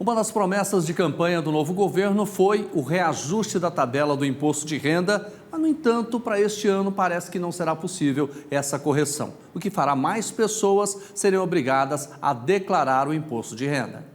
Uma das promessas de campanha do novo governo foi o reajuste da tabela do imposto de renda, mas, no entanto, para este ano parece que não será possível essa correção, o que fará mais pessoas serem obrigadas a declarar o imposto de renda.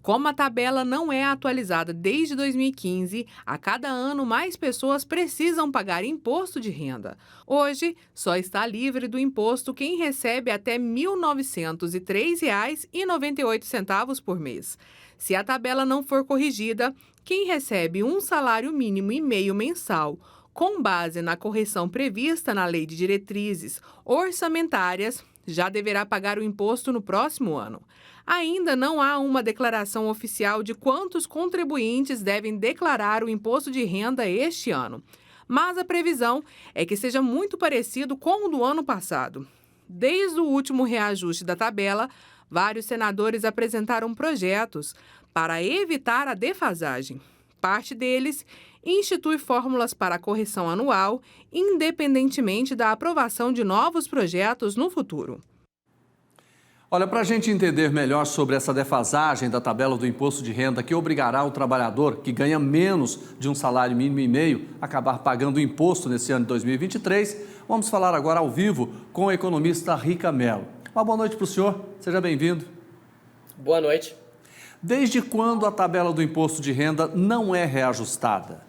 Como a tabela não é atualizada desde 2015, a cada ano mais pessoas precisam pagar imposto de renda. Hoje, só está livre do imposto quem recebe até R$ 1.903,98 por mês. Se a tabela não for corrigida, quem recebe um salário mínimo e meio mensal, com base na correção prevista na Lei de Diretrizes Orçamentárias, já deverá pagar o imposto no próximo ano. Ainda não há uma declaração oficial de quantos contribuintes devem declarar o imposto de renda este ano, mas a previsão é que seja muito parecido com o do ano passado. Desde o último reajuste da tabela, vários senadores apresentaram projetos para evitar a defasagem. Parte deles institui fórmulas para a correção anual, independentemente da aprovação de novos projetos no futuro. Olha, para a gente entender melhor sobre essa defasagem da tabela do imposto de renda que obrigará o trabalhador que ganha menos de um salário mínimo e meio a acabar pagando o imposto nesse ano de 2023, vamos falar agora ao vivo com o economista Rica Mello. Uma boa noite para o senhor, seja bem-vindo. Boa noite. Desde quando a tabela do imposto de renda não é reajustada?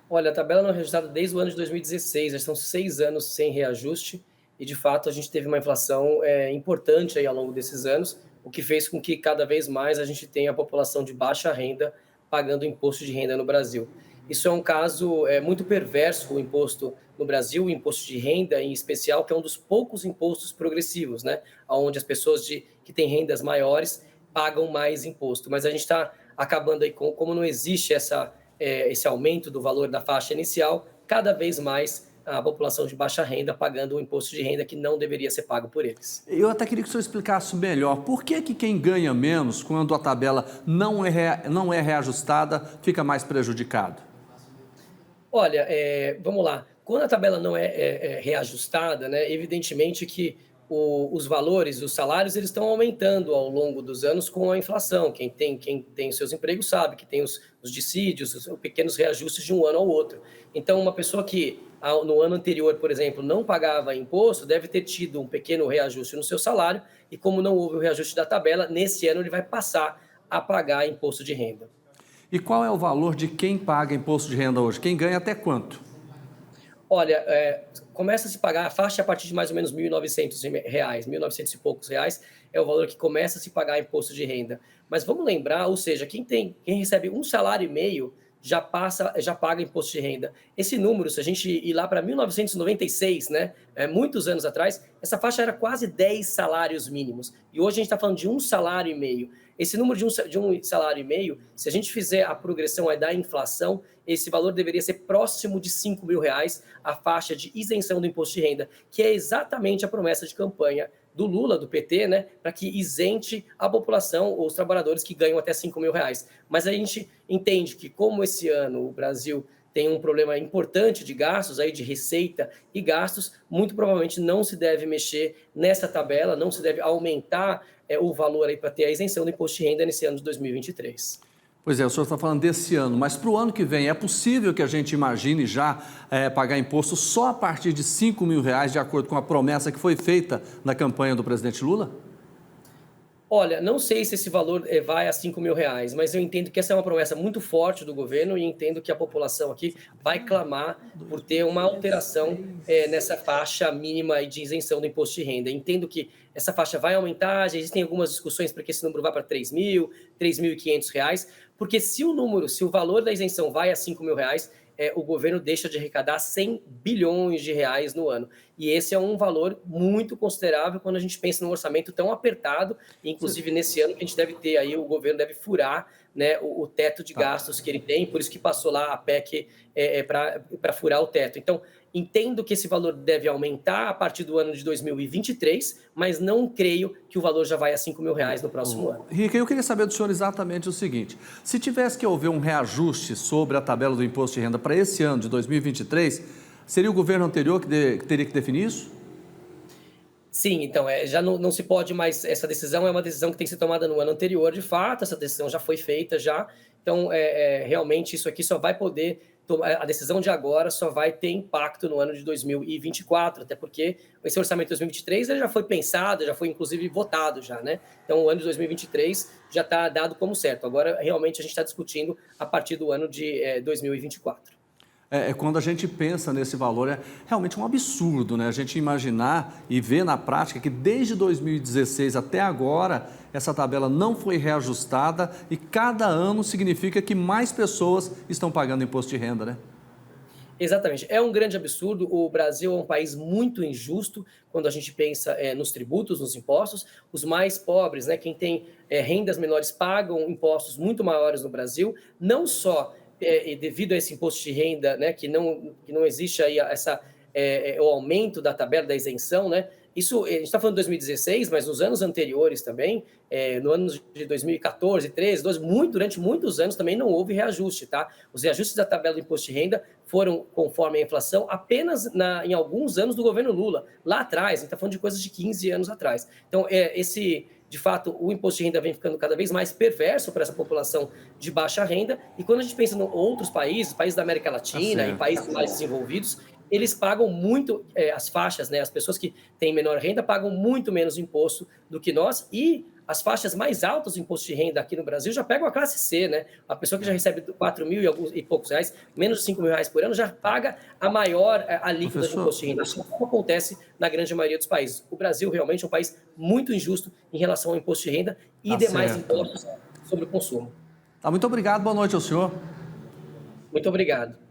Olha, a tabela não é reajustada desde o ano de 2016, já são 6 anos sem reajuste e, de fato, a gente teve uma inflação importante aí ao longo desses anos, o que fez com que cada vez mais a gente tenha a população de baixa renda pagando imposto de renda no Brasil. Isso é um caso muito perverso, o imposto no Brasil, o imposto de renda em especial, que é um dos poucos impostos progressivos, né? Onde as pessoas que têm rendas maiores pagam mais imposto. Mas a gente está acabando aí, como não existe esse aumento do valor da faixa inicial, cada vez mais a população de baixa renda pagando um imposto de renda que não deveria ser pago por eles. Eu até queria que o senhor explicasse melhor por que quem ganha menos, quando a tabela não é reajustada, fica mais prejudicado? Olha, vamos lá. Quando a tabela não é reajustada, né, evidentemente que os valores, os salários, eles estão aumentando ao longo dos anos com a inflação. Quem tem seus empregos sabe que tem os dissídios, os pequenos reajustes de um ano ao outro. Então, uma pessoa que no ano anterior, por exemplo, não pagava imposto, deve ter tido um pequeno reajuste no seu salário e, como não houve o reajuste da tabela, nesse ano ele vai passar a pagar imposto de renda. E qual é o valor de quem paga imposto de renda hoje? Quem ganha até quanto? Olha, começa a se pagar a faixa a partir de mais ou menos R$ 1.900, R$ 1.900 e poucos reais é o valor que começa a se pagar imposto de renda. Mas vamos lembrar, ou seja, quem recebe um salário e meio já paga imposto de renda. Esse número, se a gente ir lá para 1996, né, muitos anos atrás, essa faixa era quase 10 salários mínimos. E hoje a gente está falando de um salário e meio. Esse número de um salário e meio, se a gente fizer a progressão da inflação, esse valor deveria ser próximo de R$ 5.000, a faixa de isenção do imposto de renda, que é exatamente a promessa de campanha do Lula, do PT, né, para que isente a população ou os trabalhadores que ganham até R$ 5.000. Mas a gente entende que, como esse ano o Brasil tem um problema importante de gastos, aí de receita e gastos, muito provavelmente não se deve mexer nessa tabela, não se deve aumentar o valor aí para ter a isenção do imposto de renda nesse ano de 2023. Pois é, o senhor está falando desse ano, mas para o ano que vem é possível que a gente imagine já pagar imposto só a partir de R$ 5.000, de acordo com a promessa que foi feita na campanha do presidente Lula? Olha, não sei se esse valor vai a R$ 5.000, mas eu entendo que essa é uma promessa muito forte do governo e entendo que a população aqui vai clamar por ter uma alteração nessa faixa mínima de isenção do imposto de renda. Entendo que essa faixa vai aumentar, já existem algumas discussões para que esse número vá para R$ 3.000, R$ 3.500, porque se o valor da isenção vai a R$ 5.000, o governo deixa de arrecadar 100 bilhões de reais no ano. E esse é um valor muito considerável quando a gente pensa num orçamento tão apertado, inclusive nesse ano que a gente deve ter aí, o governo deve furar, né, o teto de gastos que ele tem, por isso que passou lá a PEC para furar o teto. Então, entendo que esse valor deve aumentar a partir do ano de 2023, mas não creio que o valor já vai a R$ 5.000 no próximo ano. Rica, eu queria saber do senhor exatamente o seguinte: se tivesse que haver um reajuste sobre a tabela do imposto de renda para esse ano de 2023, seria o governo anterior que teria que definir isso? Sim, então, já não se pode mais, essa decisão é uma decisão que tem que ser tomada no ano anterior, de fato, essa decisão já foi feita já, então, realmente isso aqui só vai poder a decisão de agora só vai ter impacto no ano de 2024, até porque esse orçamento de 2023 ele já foi pensado, já foi inclusive votado já, né? Então o ano de 2023 já está dado como certo, agora realmente a gente está discutindo a partir do ano de 2024. Quando a gente pensa nesse valor, é realmente um absurdo, né? A gente imaginar e ver na prática que desde 2016 até agora, essa tabela não foi reajustada e cada ano significa que mais pessoas estão pagando imposto de renda, né? Exatamente, é um grande absurdo. O Brasil é um país muito injusto quando a gente pensa nos tributos, nos impostos. Os mais pobres, né, quem tem rendas menores, pagam impostos muito maiores no Brasil, não só devido a esse imposto de renda, né, que não existe aí o aumento da tabela da isenção, né? Isso, a gente está falando de 2016, mas nos anos anteriores também, no ano de 2014, 13, 12, durante muitos anos também não houve reajuste, tá? Os reajustes da tabela do imposto de renda foram conforme a inflação apenas em alguns anos do governo Lula. Lá atrás, a gente está falando de coisas de 15 anos atrás. Então, de fato, o imposto de renda vem ficando cada vez mais perverso para essa população de baixa renda. E quando a gente pensa em outros países da América Latina e países mais desenvolvidos, eles pagam muito, as faixas, né, as pessoas que têm menor renda pagam muito menos imposto do que nós, e as faixas mais altas do imposto de renda aqui no Brasil já pegam a classe C, né? A pessoa que já recebe 4 mil e poucos reais, menos de 5 mil reais por ano, já paga a maior alíquota de imposto de renda. Isso não acontece na grande maioria dos países. O Brasil realmente é um país muito injusto em relação ao imposto de renda e demais impostos sobre o consumo. Muito obrigado, boa noite ao senhor. Muito obrigado.